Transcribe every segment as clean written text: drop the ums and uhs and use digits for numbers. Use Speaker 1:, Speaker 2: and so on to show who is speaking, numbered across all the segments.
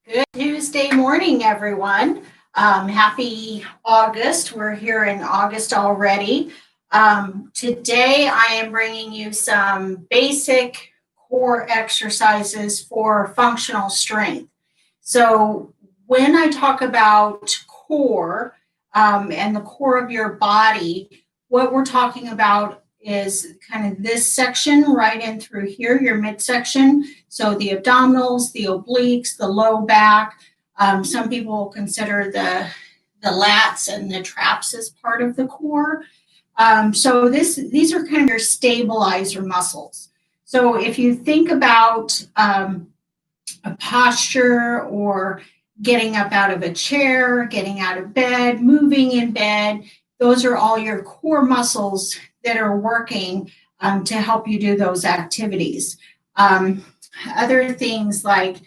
Speaker 1: Good Tuesday morning, everyone. Happy August. We're here in August already. Today, I am bringing you some basic core exercises for functional strength. So, when I talk about core and the core of your body, what we're talking about is kind of this section right in through here, your midsection. So the abdominals, the obliques, the low back. Some people consider the lats and the traps as part of the core. So these are kind of your stabilizer muscles. So if you think about a posture or getting up out of a chair, getting out of bed, moving in bed, those are all your core muscles that are working to help you do those activities. Other things like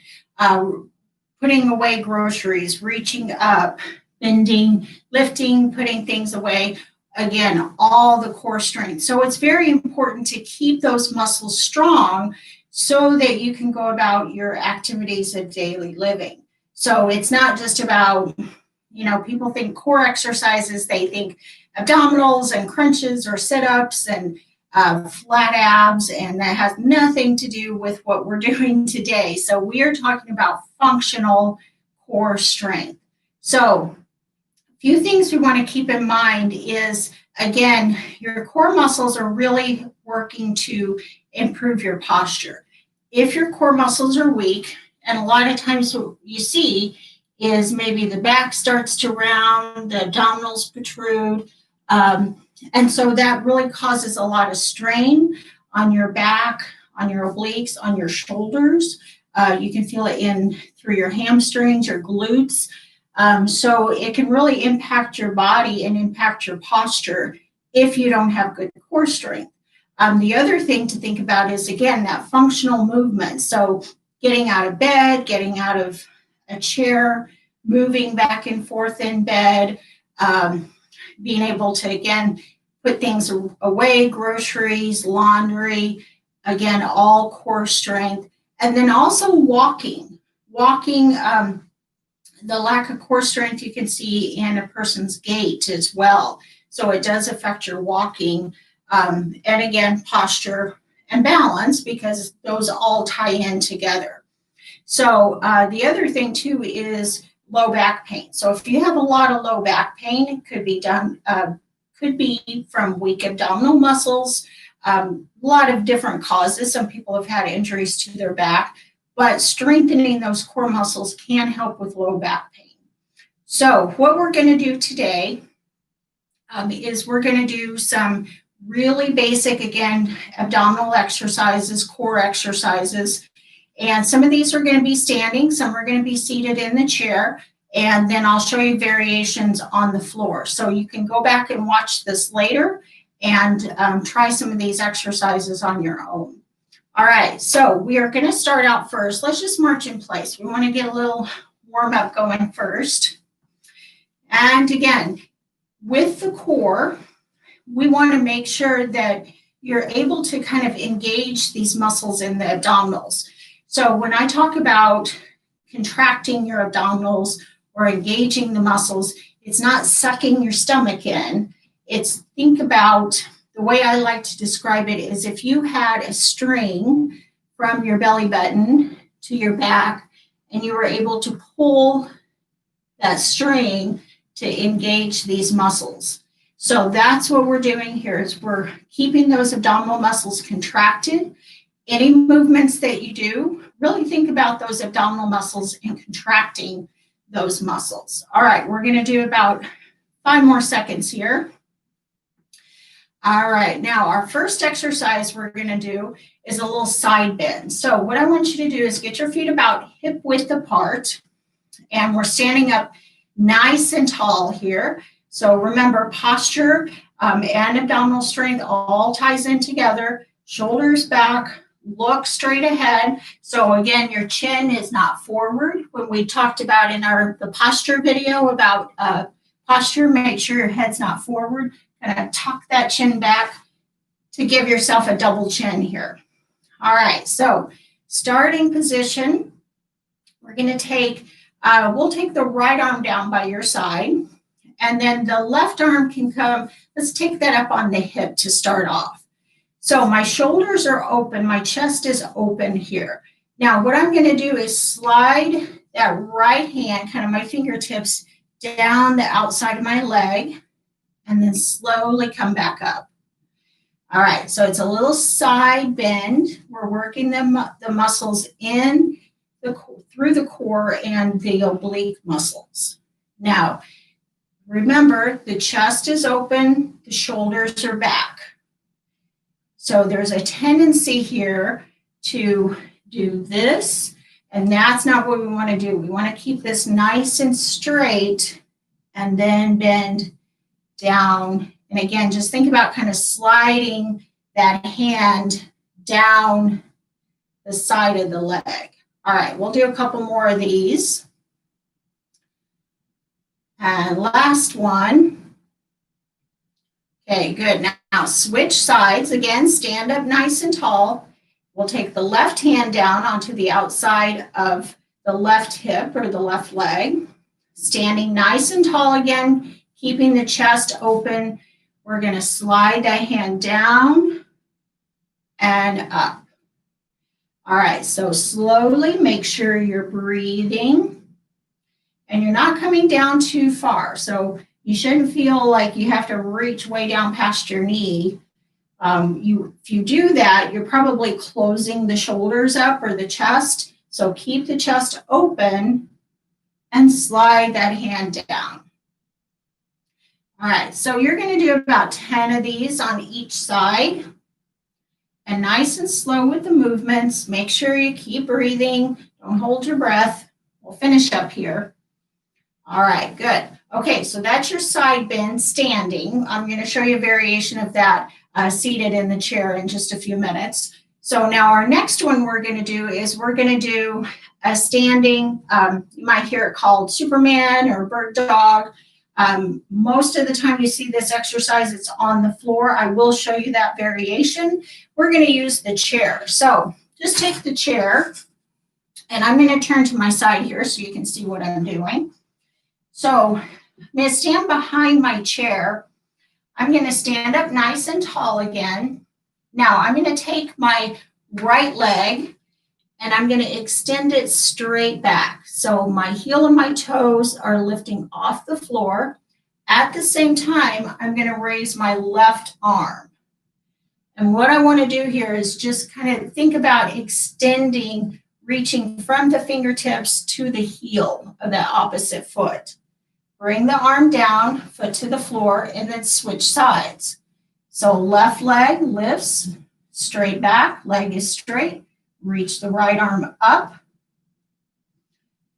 Speaker 1: putting away groceries, reaching up, bending, lifting, putting things away. Again, all the core strength. So it's very important to keep those muscles strong so that you can go about your activities of daily living. So it's not just about, people think core exercises, they think abdominals and crunches or sit-ups and flat abs, and that has nothing to do with what we're doing today. So we are talking about functional core strength. So a few things we want to keep in mind is, again, your core muscles are really working to improve your posture. If your core muscles are weak, and a lot of times what you see is maybe the back starts to round, the abdominals protrude, and so that really causes a lot of strain on your back, on your obliques, on your shoulders. You can feel it through your hamstrings, your glutes. So it can really impact your body and impact your posture if you don't have good core strength. The other thing to think about is, again, that functional movement. So getting out of bed, getting out of a chair, moving back and forth in bed, being able to, again, put things away, groceries, laundry, again, all core strength. And then also walking. The lack of core strength you can see in a person's gait as well. So it does affect your walking. And again, posture and balance, because those all tie in together. So the other thing too is low back pain. So if you have a lot of low back pain, it could be from weak abdominal muscles, a lot of different causes. Some people have had injuries to their back, but strengthening those core muscles can help with low back pain. So what we're going to do today is we're going to do some really basic, again, abdominal exercises, core exercises. And some of these are going to be standing, some are going to be seated in the chair, and then I'll show you variations on the floor. So you can go back and watch this later and try some of these exercises on your own. All right, so we are going to start out first. Let's just march in place. We want to get a little warm up going first. And again, with the core, we want to make sure that you're able to kind of engage these muscles in the abdominals. So when I talk about contracting your abdominals or engaging the muscles, it's not sucking your stomach in. It's, think about, the way I like to describe it is if you had a string from your belly button to your back and you were able to pull that string to engage these muscles. So that's what we're doing here, is we're keeping those abdominal muscles contracted. Any movements that you do, really think about those abdominal muscles and contracting those muscles. All right, we're going to do about 5 more seconds here. All right, now our first exercise we're going to do is a little side bend. So what I want you to do is get your feet about hip width apart, and we're standing up nice and tall here. So remember, posture and abdominal strength all ties in together. Shoulders back, look straight ahead. So again, your chin is not forward. When we talked about in the posture video about posture, make sure your head's not forward. Kind of tuck that chin back to give yourself a double chin here. All right, so starting position, we're we're going to take, we'll take the right arm down by your side, and then the left arm can come, let's take that up on the hip to start off. So my shoulders are open, my chest is open here. Now what I'm going to do is slide that right hand, kind of my fingertips, down the outside of my leg, and then slowly come back up. All right, so it's a little side bend. We're working the muscles in through the core and the oblique muscles. Now, remember, the chest is open, the shoulders are back. So there's a tendency here to do this, and that's not what we want to do. We want to keep this nice and straight and then bend down. And again, just think about kind of sliding that hand down the side of the leg. All right, we'll do a couple more of these. And last one. Okay, good. Now switch sides. Again, stand up nice and tall. We'll take the left hand down onto the outside of the left hip or the left leg. Standing nice and tall again, keeping the chest open. We're going to slide that hand down and up. All right, so slowly make sure you're breathing and you're not coming down too far. So you shouldn't feel like you have to reach way down past your knee. If you do that, you're probably closing the shoulders up or the chest. So keep the chest open and slide that hand down. All right, so you're going to do about 10 of these on each side. And nice and slow with the movements. Make sure you keep breathing. Don't hold your breath. We'll finish up here. All right, good. Okay, so that's your side bend standing. I'm going to show you a variation of that seated in the chair in just a few minutes. So now our next one we're going to do is we're going to do a standing, you might hear it called Superman or bird dog. Most of the time you see this exercise, it's on the floor. I will show you that variation. We're going to use the chair. So just take the chair, and I'm going to turn to my side here so you can see what I'm doing. So I'm going to stand behind my chair. I'm going to stand up nice and tall again. Now I'm going to take my right leg and I'm going to extend it straight back. So my heel and my toes are lifting off the floor. At the same time, I'm going to raise my left arm. And what I want to do here is just kind of think about extending, reaching from the fingertips to the heel of the opposite foot. Bring the arm down, foot to the floor, and then switch sides. So left leg lifts, straight back, leg is straight. Reach the right arm up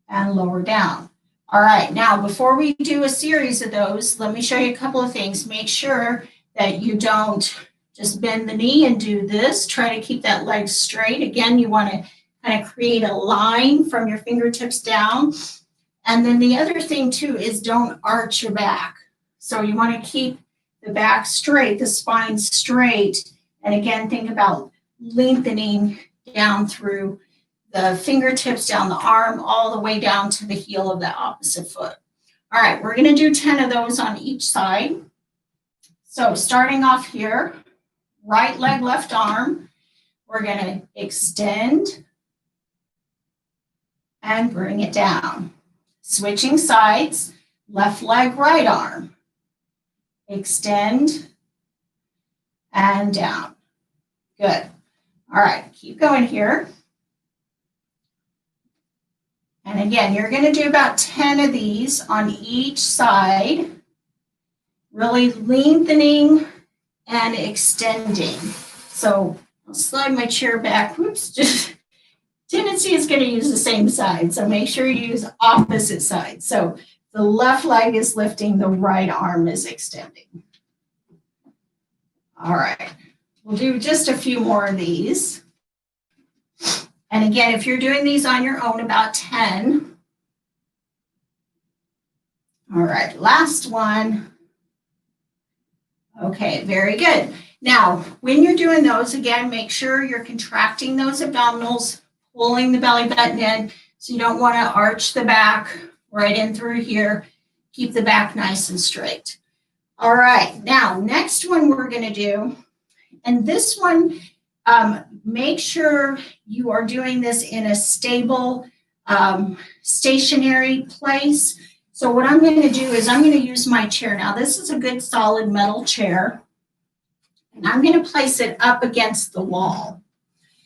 Speaker 1: and lower down. All right, now before we do a series of those, let me show you a couple of things. Make sure that you don't just bend the knee and do this. Try to keep that leg straight. Again, you want to kind of create a line from your fingertips down. And then the other thing too is don't arch your back. So you want to keep the back straight, the spine straight. And again, think about lengthening down through the fingertips, down the arm, all the way down to the heel of the opposite foot. All right, we're going to do 10 of those on each side. So starting off here, right leg, left arm, we're going to extend and bring it down. Switching sides, left leg, right arm, extend and down. Good. All right, keep going here. And again, you're going to do about 10 of these on each side, really lengthening and extending. So I'll slide my chair back. Whoops, just tendency is going to use the same side. So make sure you use opposite sides. So the left leg is lifting, the right arm is extending. All right, we'll do just a few more of these. And again, if you're doing these on your own, about 10. All right, last one. Okay, very good. Now, when you're doing those, again, make sure you're contracting those abdominals, pulling the belly button in So you don't want to arch the back right in through here. Keep the back nice and straight. All right, now next one we're going to do, and this one, make sure you are doing this in a stable, stationary place. So what I'm going to do is I'm going to use my chair. Now this is a good solid metal chair, and I'm going to place it up against the wall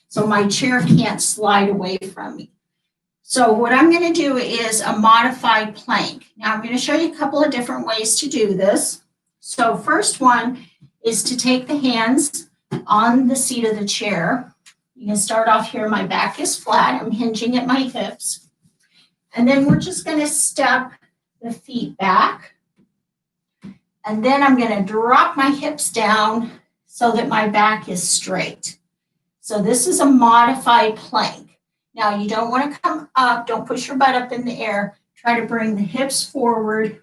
Speaker 1: so my chair can't slide away from me. So what I'm going to do is a modified plank. Now I'm going to show you a couple of different ways to do this. So first one is to take the hands on the seat of the chair. You can start off here. My back is flat. I'm hinging at my hips. And then we're just going to step the feet back. And then I'm going to drop my hips down so that my back is straight. So this is a modified plank. Now you don't want to come up. Don't push your butt up in the air. Try to bring the hips forward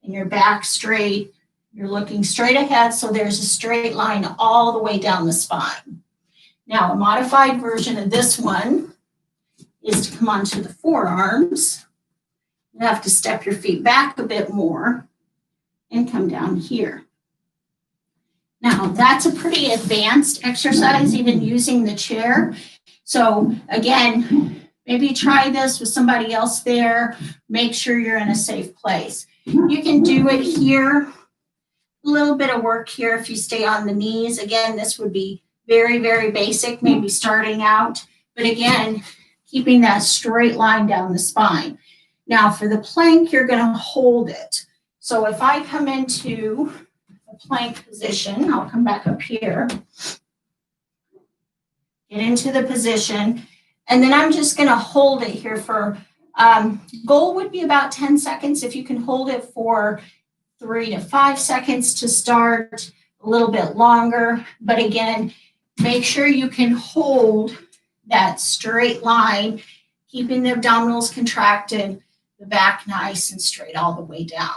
Speaker 1: and your back straight. You're looking straight ahead, so there's a straight line all the way down the spine. Now, a modified version of this one is to come onto the forearms. You have to step your feet back a bit more and come down here. Now, that's a pretty advanced exercise, even using the chair. So again, maybe try this with somebody else there. Make sure you're in a safe place. You can do it here. A little bit of work here if you stay on the knees. Again, this would be very, very basic, maybe starting out. But again, keeping that straight line down the spine. Now for the plank, you're going to hold it. So if I come into a plank position, I'll come back up here. Get into the position. And then I'm just going to hold it here for, goal would be about 10 seconds. If you can hold it for 3 to 5 seconds to start, a little bit longer. But again, make sure you can hold that straight line, keeping the abdominals contracted, the back nice and straight all the way down.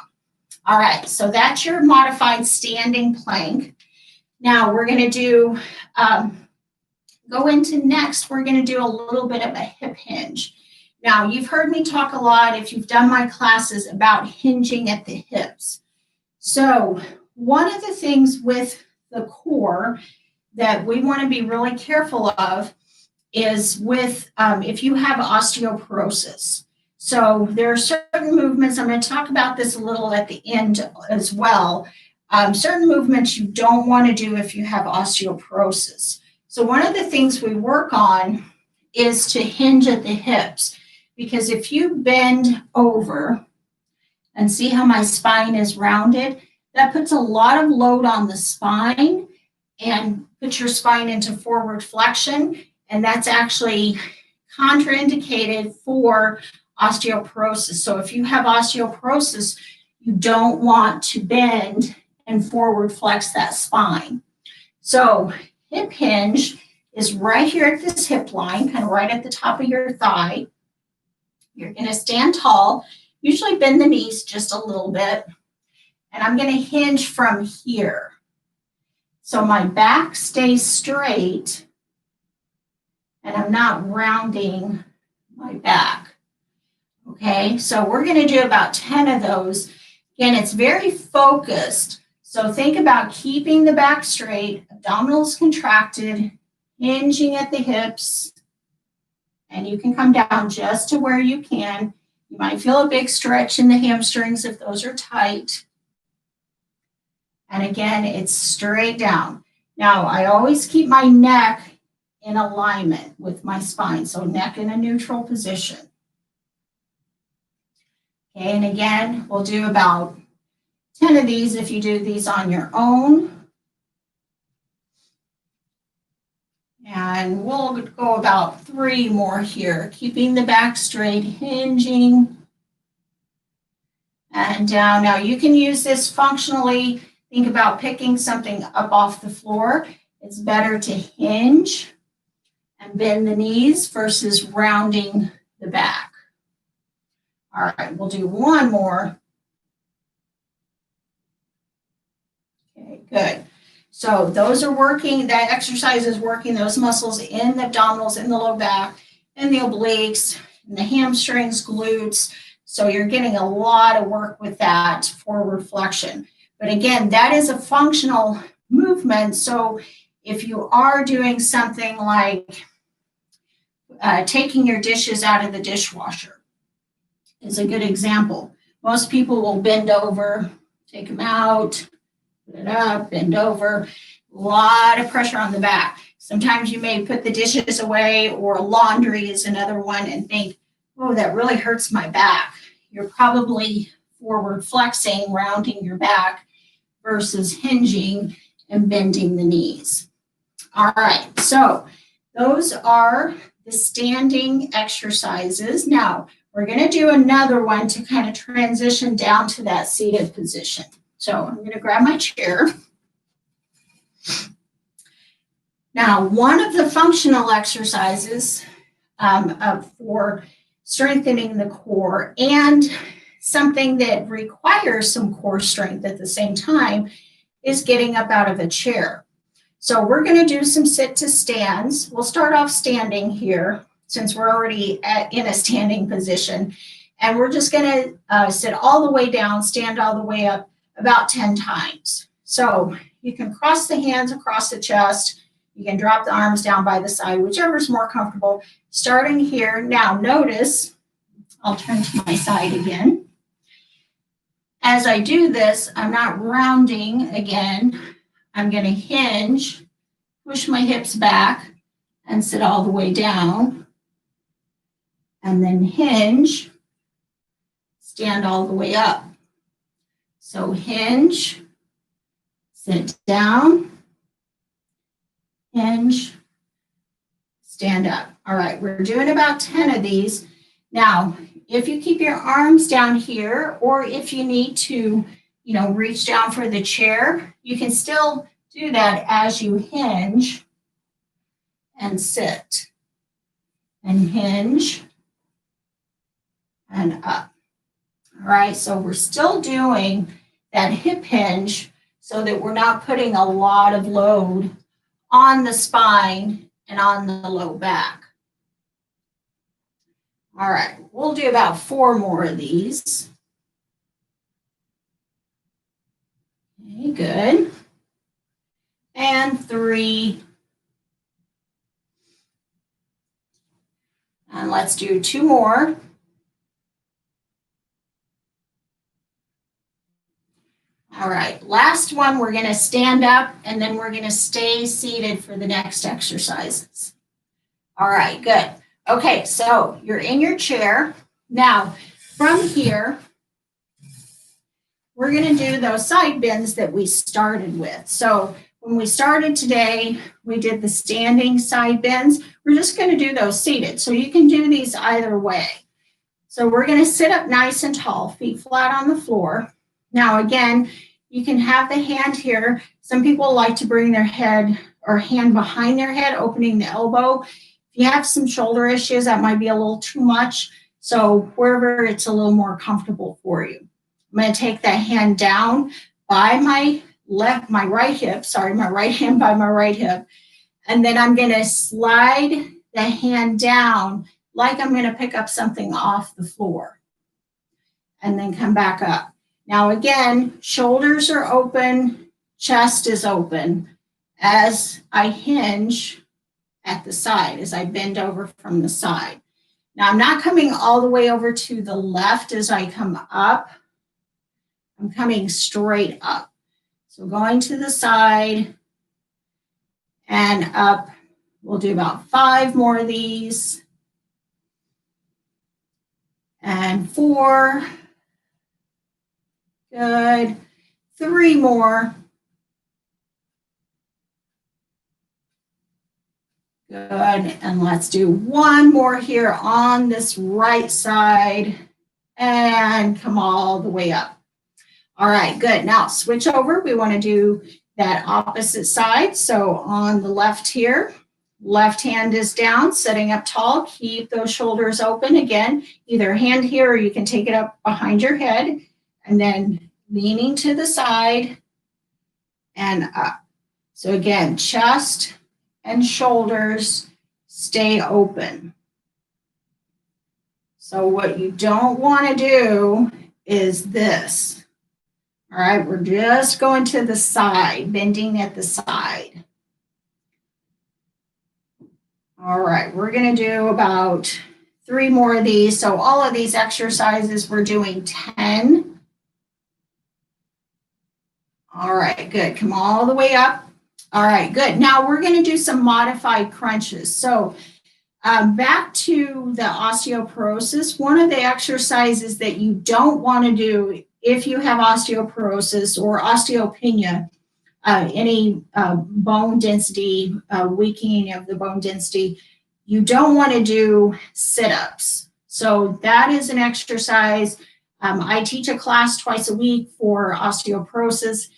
Speaker 1: All right, so that's your modified standing plank. Now we're going to do, go into next, we're going to do a little bit of a hip hinge. Now, you've heard me talk a lot, if you've done my classes, about hinging at the hips. So one of the things with the core that we want to be really careful of is with if you have osteoporosis. So there are certain movements, I'm going to talk about this a little at the end as well, certain movements you don't want to do if you have osteoporosis. So one of the things we work on is to hinge at the hips, because if you bend over, and see how my spine is rounded, that puts a lot of load on the spine and puts your spine into forward flexion. And that's actually contraindicated for osteoporosis. So if you have osteoporosis, you don't want to bend and forward flex that spine. So hip hinge is right here at this hip line, kind of right at the top of your thigh. You're going to stand tall. Usually bend the knees just a little bit. And I'm going to hinge from here. So my back stays straight and I'm not rounding my back. Okay, so we're going to do about 10 of those. Again, it's very focused. So think about keeping the back straight, abdominals contracted, hinging at the hips. And you can come down just to where you can. You might feel a big stretch in the hamstrings if those are tight. And again, it's straight down. Now, I always keep my neck in alignment with my spine. So neck in a neutral position. Okay, and again, we'll do about 10 of these if you do these on your own. And we'll go about 3 more here, keeping the back straight, hinging, and down. Now you can use this functionally. Think about picking something up off the floor. It's better to hinge and bend the knees versus rounding the back. All right, we'll do 1 more. Okay, good. So those are working, that exercise is working those muscles in the abdominals, in the low back, and the obliques, and the hamstrings, glutes. So you're getting a lot of work with that forward flexion. But again, that is a functional movement. So if you are doing something like taking your dishes out of the dishwasher is a good example. Most people will bend over, take them out, put it up, bend over. A lot of pressure on the back. Sometimes you may put the dishes away, or laundry is another one, and think, oh, that really hurts my back. You're probably forward flexing, rounding your back versus hinging and bending the knees. All right, so those are the standing exercises. Now, we're going to do another one to kind of transition down to that seated position. So I'm going to grab my chair. Now, one of the functional exercises for strengthening the core, and something that requires some core strength at the same time, is getting up out of a chair. So we're going to do some sit to stands. We'll start off standing here since we're already in a standing position. And we're just going to sit all the way down, stand all the way up about 10 times. So you can cross the hands across the chest. You can drop the arms down by the side, whichever is more comfortable. Starting here. Now notice, I'll turn to my side again. As I do this, I'm not rounding again. I'm going to hinge, push my hips back, and sit all the way down. And then hinge, stand all the way up. So hinge, sit down, hinge, stand up. All right, we're doing about 10 of these. Now, if you keep your arms down here, or if you need to, reach down for the chair, you can still do that as you hinge and sit and hinge and up. All right, so we're still doing that hip hinge so that we're not putting a lot of load on the spine and on the low back. All right, we'll do about 4 more of these. Okay, good. And 3. And let's do 2 more. All right, last one, we're going to stand up, and then we're going to stay seated for the next exercises. All right, good. Okay, so you're in your chair. Now, from here, we're going to do those side bends that we started with. So when we started today, we did the standing side bends. We're just going to do those seated. So you can do these either way. So we're going to sit up nice and tall, feet flat on the floor. Now, again, you can have the hand here. Some people like to bring their head or hand behind their head, opening the elbow. If you have some shoulder issues, that might be a little too much. So wherever it's a little more comfortable for you. I'm going to take that hand down by my right hip, my right hand by my right hip. And then I'm going to slide the hand down like I'm going to pick up something off the floor. And then come back up. Now again, shoulders are open, chest is open as I hinge at the side, as I bend over from the side. Now I'm not coming all the way over to the left as I come up. I'm coming straight up. So going to the side and up. We'll do about 5 more of these. And 4. Good. 3 more. Good. And let's do 1 more here on this right side and come all the way up. All right, good. Now switch over. We want to do that opposite side. So on the left here, left hand is down, sitting up tall. Keep those shoulders open. Again, either hand here or you can take it up behind your head. And then leaning to the side and up. So again, chest and shoulders stay open. So what you don't want to do is this. All right, we're just going to the side, bending at the side. All right, we're going to do about 3 more of these. So all of these exercises, we're doing 10. All right, good. Come all the way up. All right, good. Now we're going to do some modified crunches. So back to the osteoporosis, one of the exercises that you don't want to do if you have osteoporosis or osteopenia, any bone density, weakening of the bone density, you don't want to do sit-ups. So that is an exercise. I teach a class twice a week for osteoporosis.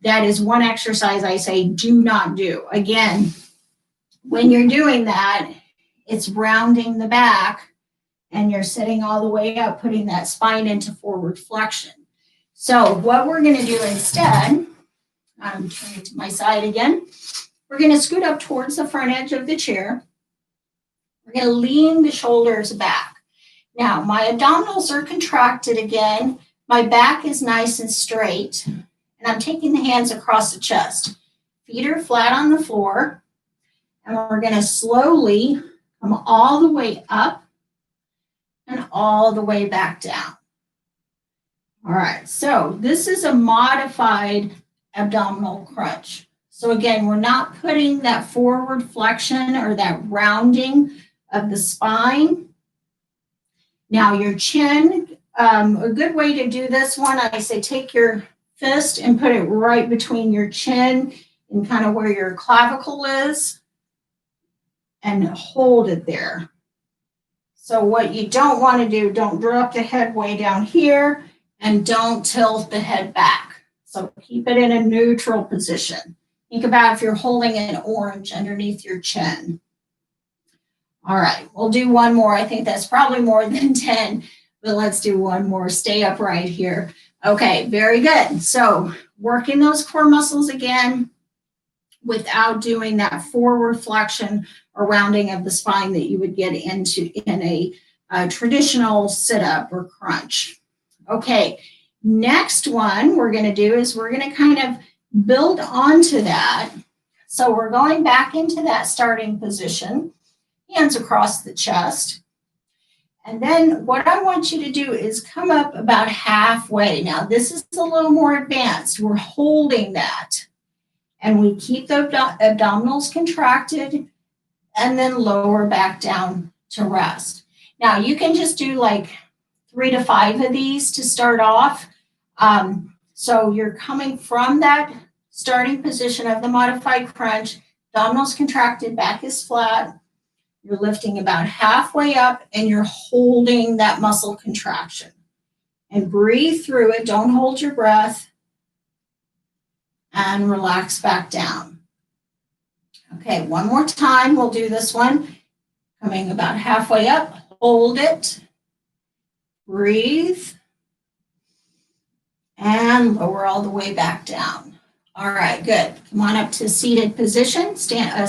Speaker 1: That is one exercise I say do not do. Again, when you're doing that, it's rounding the back and you're sitting all the way up, putting that spine into forward flexion. So what we're going to do instead, I'm turning to my side again. We're going to scoot up towards the front edge of the chair. We're going to lean the shoulders back. Now, my abdominals are contracted again. My back is nice and straight. And I'm taking the hands across the chest. Feet are flat on the floor. And we're going to slowly come all the way up and all the way back down. All right, so this is a modified abdominal crunch. So again, we're not putting that forward flexion or that rounding of the spine. Now your chin, a good way to do this one, I say take your fist and put it right between your chin and kind of where your clavicle is and hold it there. So what you don't want to do, don't drop the head way down here and don't tilt the head back. So keep it in a neutral position. Think about if you're holding an orange underneath your chin. All right, we'll do one more. I think that's probably more than 10, but let's do one more. Stay upright here. Okay, very good. So working those core muscles again without doing that forward flexion or rounding of the spine that you would get into in a traditional sit-up or crunch. Okay, next one we're going to do is we're going to kind of build onto that. So we're going back into that starting position, hands across the chest. And then what I want you to do is come up about halfway. Now, this is a little more advanced. We're holding that. And we keep the abdominals contracted and then lower back down to rest. Now, you can just do like 3 to 5 of these to start off. So you're coming from that starting position of the modified crunch, abdominals contracted, back is flat. You're lifting about halfway up and you're holding that muscle contraction. And breathe through it. Don't hold your breath. And relax back down. Okay, one more time. We'll do this one. Coming about halfway up. Hold it. Breathe. And lower all the way back down. All right, good. Come on up to seated position. Stand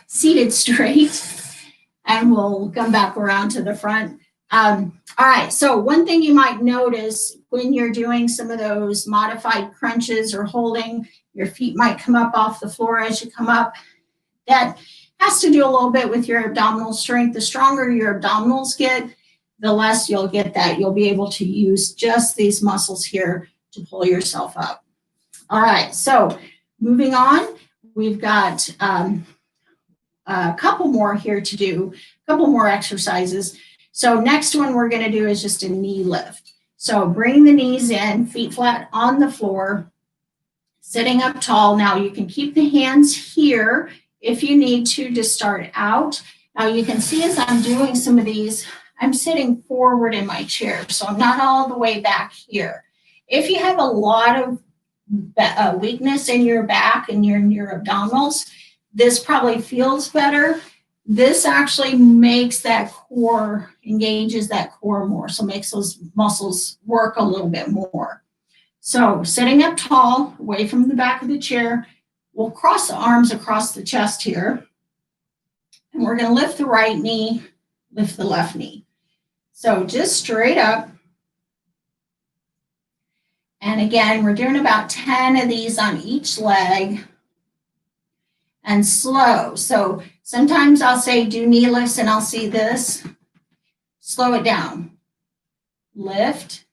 Speaker 1: seated straight, and we'll come back around to the front. All right, so one thing you might notice when you're doing some of those modified crunches or holding, your feet might come up off the floor as you come up. That has to do a little bit with your abdominal strength. The stronger your abdominals get, the less you'll get that. You'll be able to use just these muscles here to pull yourself up. All right, so moving on, we've got a couple more here to do, a couple more exercises. So next one we're going to do is just a knee lift. So bring the knees in, feet flat on the floor, sitting up tall. Now you can keep the hands here if you need to start out. Now you can see as I'm doing some of these, I'm sitting forward in my chair, so I'm not all the way back here. If you have a lot of weakness in your back and your abdominals, this probably feels better. This actually makes that core, engages that core more, so makes those muscles work a little bit more. So sitting up tall, away from the back of the chair, we'll cross the arms across the chest here. And we're going to lift the right knee, lift the left knee. So just straight up. And again, we're doing about 10 of these on each leg. And slow. So sometimes I'll say do knee lifts and I'll see this. Slow it down. Lift,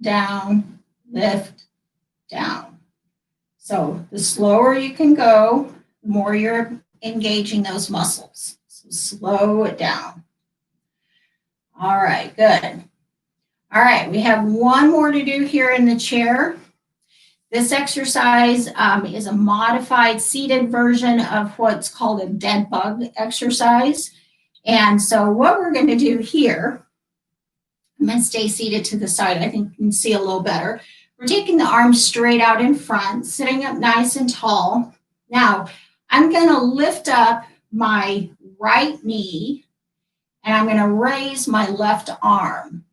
Speaker 1: down, lift, down. So the slower you can go, the more you're engaging those muscles. So slow it down. All right, good. All right, we have one more to do here in the chair. This exercise is a modified seated version of what's called a dead bug exercise. And so what we're going to do here, I'm going to stay seated to the side. I think you can see a little better. We're taking the arms straight out in front, sitting up nice and tall. Now, I'm going to lift up my right knee, and I'm going to raise my left arm.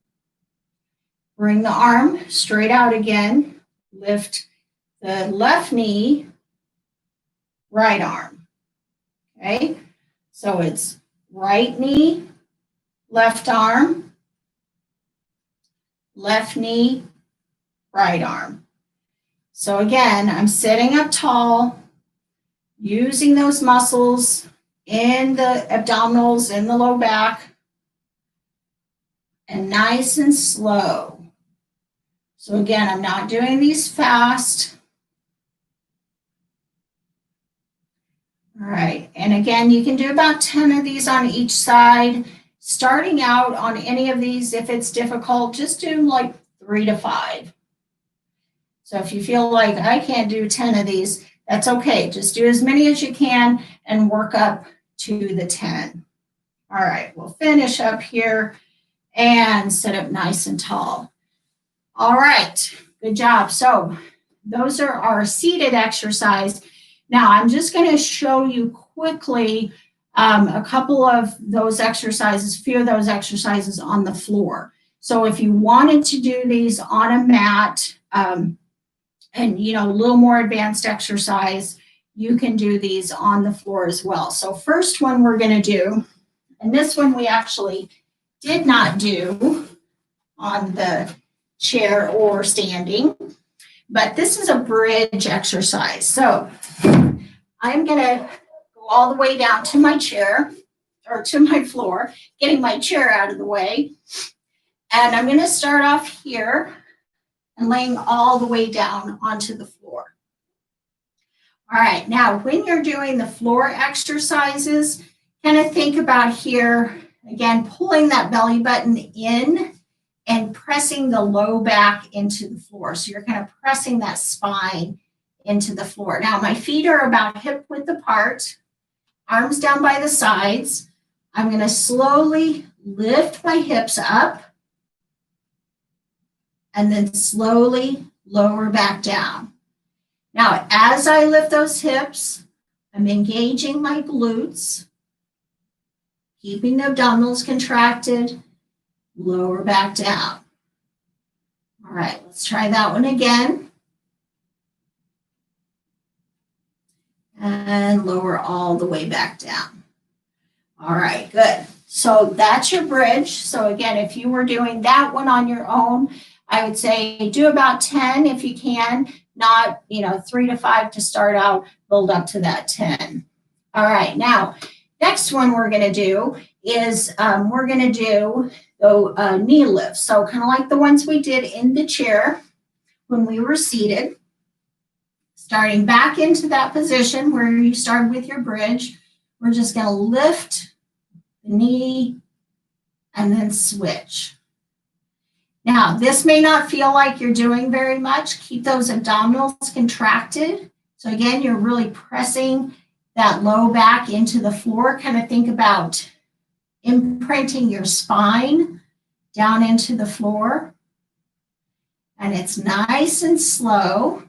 Speaker 1: Bring the arm straight out again. Lift the left knee, right arm. Okay, so it's right knee, left arm, left knee, right arm. So again, I'm sitting up tall, using those muscles in the abdominals, in the low back, and nice and slow. So again, I'm not doing these fast. All right, and again, you can do about 10 of these on each side. Starting out on any of these, if it's difficult, just do like 3 to 5. So if you feel like I can't do 10 of these, that's okay. Just do as many as you can and work up to the 10. All right, we'll finish up here and sit up nice and tall. All right, good job. So those are our seated exercise. Now I'm just going to show you quickly a couple of those exercises, few of those exercises on the floor. So if you wanted to do these on a mat and, you know, a little more advanced exercise, you can do these on the floor as well. So first one we're going to do, and this one we actually did not do on the chair or standing, but this is a bridge exercise. So I'm going to go all the way down to my chair or to my floor, getting my chair out of the way. And I'm going to start off here and laying all the way down onto the floor. All right, now when you're doing the floor exercises, kind of think about here, again, pulling that belly button in and pressing the low back into the floor. So you're kind of pressing that spine into the floor. Now my feet are about hip width apart, arms down by the sides. I'm going to slowly lift my hips up and then slowly lower back down. Now, as I lift those hips, I'm engaging my glutes, keeping the abdominals contracted, lower back down. All right, let's try that one again. And lower all the way back down. All right, good. So that's your bridge. So again, if you were doing that one on your own, I would say do about 10 if you can, not, 3 to 5 to start out, build up to that 10. All right, now, next one we're going to do is we're going to do the knee lifts. So kind of like the ones we did in the chair when we were seated. Starting back into that position where you started with your bridge, we're just going to lift the knee and then switch. Now, this may not feel like you're doing very much. Keep those abdominals contracted. So again, you're really pressing that low back into the floor. Kind of think about imprinting your spine down into the floor. And it's nice and slow.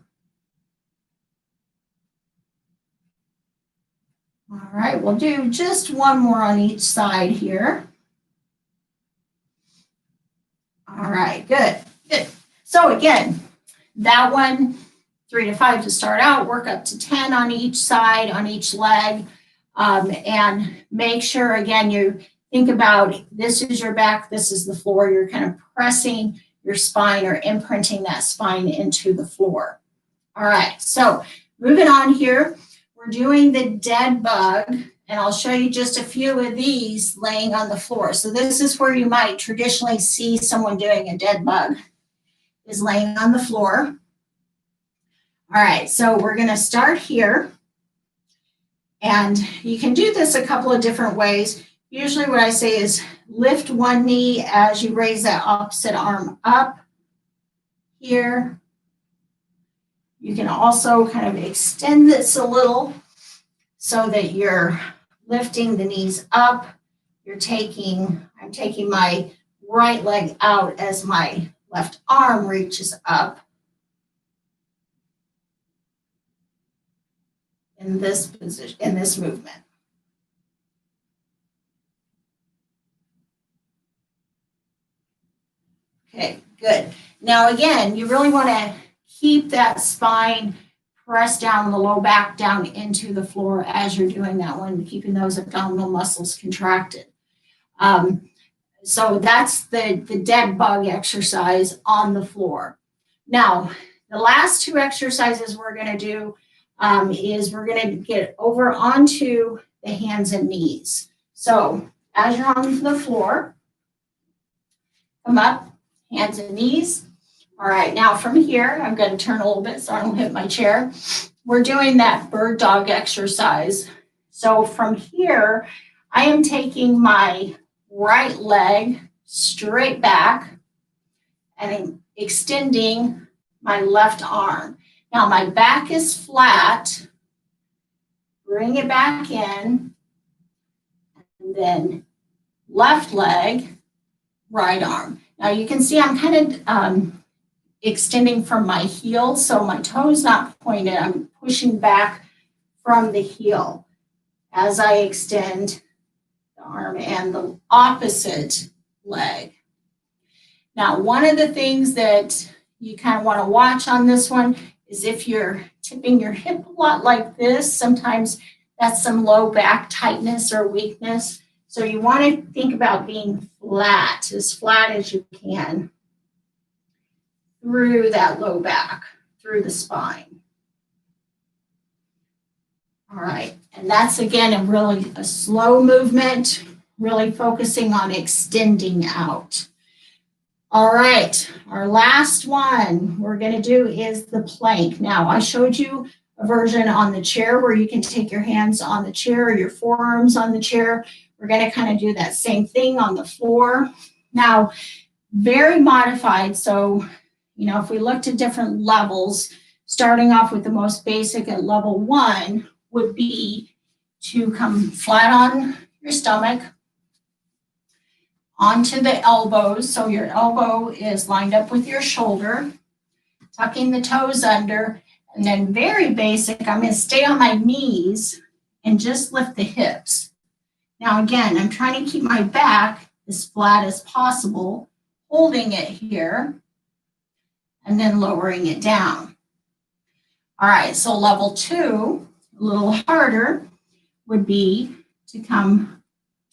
Speaker 1: All right, we'll do just one more on each side here. All right, good, good. So again, that one, 3 to 5 to start out, work up to 10 on each side, on each leg, and make sure, again, you're think about this is your back, this is the floor. You're kind of pressing your spine or imprinting that spine into the floor. All right, so moving on here, we're doing the dead bug, and I'll show you just a few of these laying on the floor. So this is where you might traditionally see someone doing a dead bug, is laying on the floor. All right, so we're gonna start here, and you can do this a couple of different ways. Usually what I say is lift one knee as you raise that opposite arm up here. You can also kind of extend this a little so that you're lifting the knees up. I'm taking my right leg out as my left arm reaches up. In this position, in this movement. Okay, good. Now again, you really want to keep that spine pressed down, the low back down into the floor as you're doing that one, keeping those abdominal muscles contracted. So that's the dead bug exercise on the floor. Now, the last two exercises we're going to do is we're going to get over onto the hands and knees. So as you're on the floor, come up, hands and knees. All right, now from here, I'm going to turn a little bit so I don't hit my chair. We're doing that bird dog exercise. So from here, I am taking my right leg straight back and extending my left arm. Now my back is flat, bring it back in, and then left leg, right arm. Now you can see I'm kind of extending from my heel, so my toe's not pointed, I'm pushing back from the heel as I extend the arm and the opposite leg. Now, one of the things that you kind of want to watch on this one is if you're tipping your hip a lot like this, sometimes that's some low back tightness or weakness. So you want to think about being flat as you can through that low back, through the spine. All right, and that's again a slow movement, really focusing on extending out. All right, our last one we're going to do is the plank. Now, I showed you a version on the chair where you can take your hands on the chair or your forearms on the chair. We're going to kind of do that same thing on the floor. Now, very modified. So, you know, if we looked at different levels, starting off with the most basic at level 1 would be to come flat on your stomach, onto the elbows, so your elbow is lined up with your shoulder, tucking the toes under, and then very basic, I'm going to stay on my knees and just lift the hips. Now again, I'm trying to keep my back as flat as possible, holding it here, and then lowering it down. All right, so level 2, a little harder, would be to come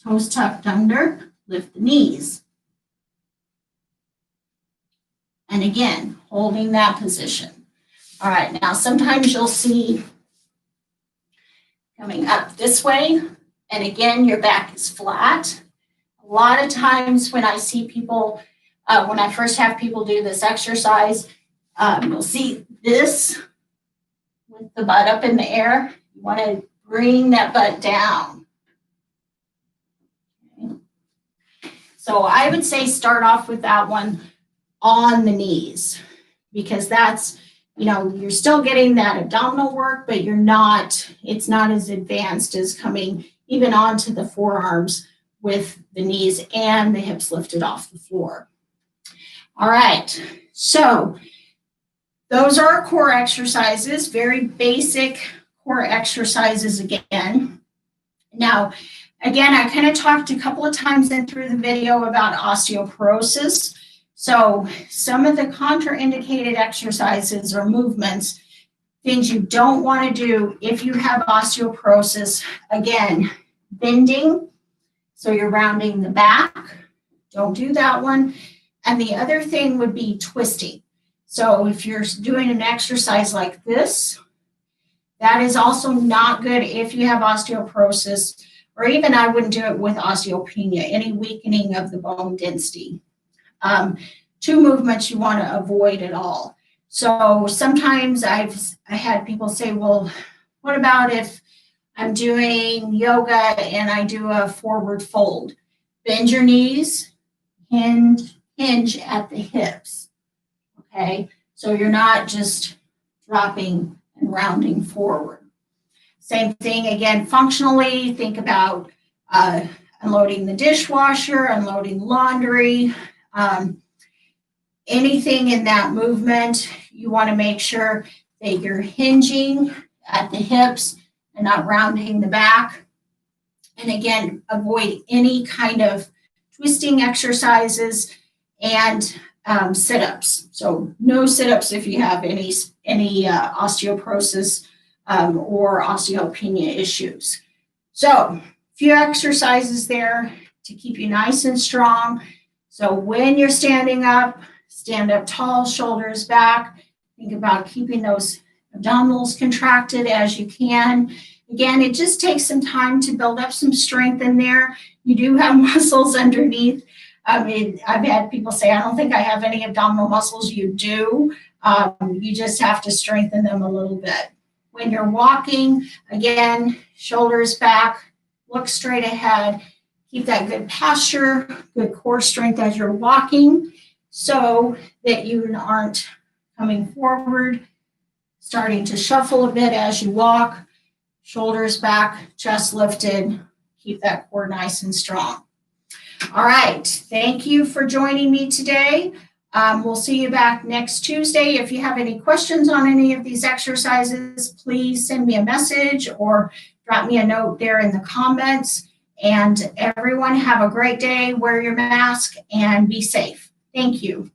Speaker 1: toes tucked under, lift the knees. And again, holding that position. All right, now sometimes you'll see coming up this way, and again, your back is flat. A lot of times when I see people, when I first have people do this exercise, you'll see this with the butt up in the air. You want to bring that butt down. So I would say start off with that one on the knees, because that's, you know, you're still getting that abdominal work, but it's not as advanced as coming even onto the forearms with the knees and the hips lifted off the floor. All right, so those are our core exercises, very basic core exercises again. Now, again, I kind of talked a couple of times in through the video about osteoporosis. So some of the contraindicated exercises or movements, things you don't want to do if you have osteoporosis, again, bending, So you're rounding the back. Don't do that one. And the other thing would be twisting. So if you're doing an exercise like this, that is also not good if you have osteoporosis, or even I wouldn't do it with osteopenia, any weakening of the bone density. Two movements you want to avoid at all. So sometimes I had people say, well, what about if I'm doing yoga and I do a forward fold? Bend your knees, hinge at the hips, okay? So you're not just dropping and rounding forward. Same thing again, functionally, think about unloading the dishwasher, unloading laundry, anything in that movement, you want to make sure that you're hinging at the hips and not rounding the back. And again, avoid any kind of twisting exercises and sit-ups. So no sit-ups if you have any osteoporosis or osteopenia issues. So a few exercises there to keep you nice and strong. So when you're standing up, stand up tall, shoulders back. Think about keeping those abdominals contracted as you can. Again, it just takes some time to build up some strength in there. You do have muscles underneath. I mean, I've had people say, I don't think I have any abdominal muscles. You do. You just have to strengthen them a little bit. When you're walking, again, shoulders back, look straight ahead. Keep that good posture, good core strength as you're walking so that you aren't coming forward, starting to shuffle a bit as you walk. Shoulders back, chest lifted. Keep that core nice and strong. All right. Thank you for joining me today. We'll see you back next Tuesday. If you have any questions on any of these exercises, please send me a message or drop me a note there in the comments. And everyone have a great day. Wear your mask and be safe. Thank you.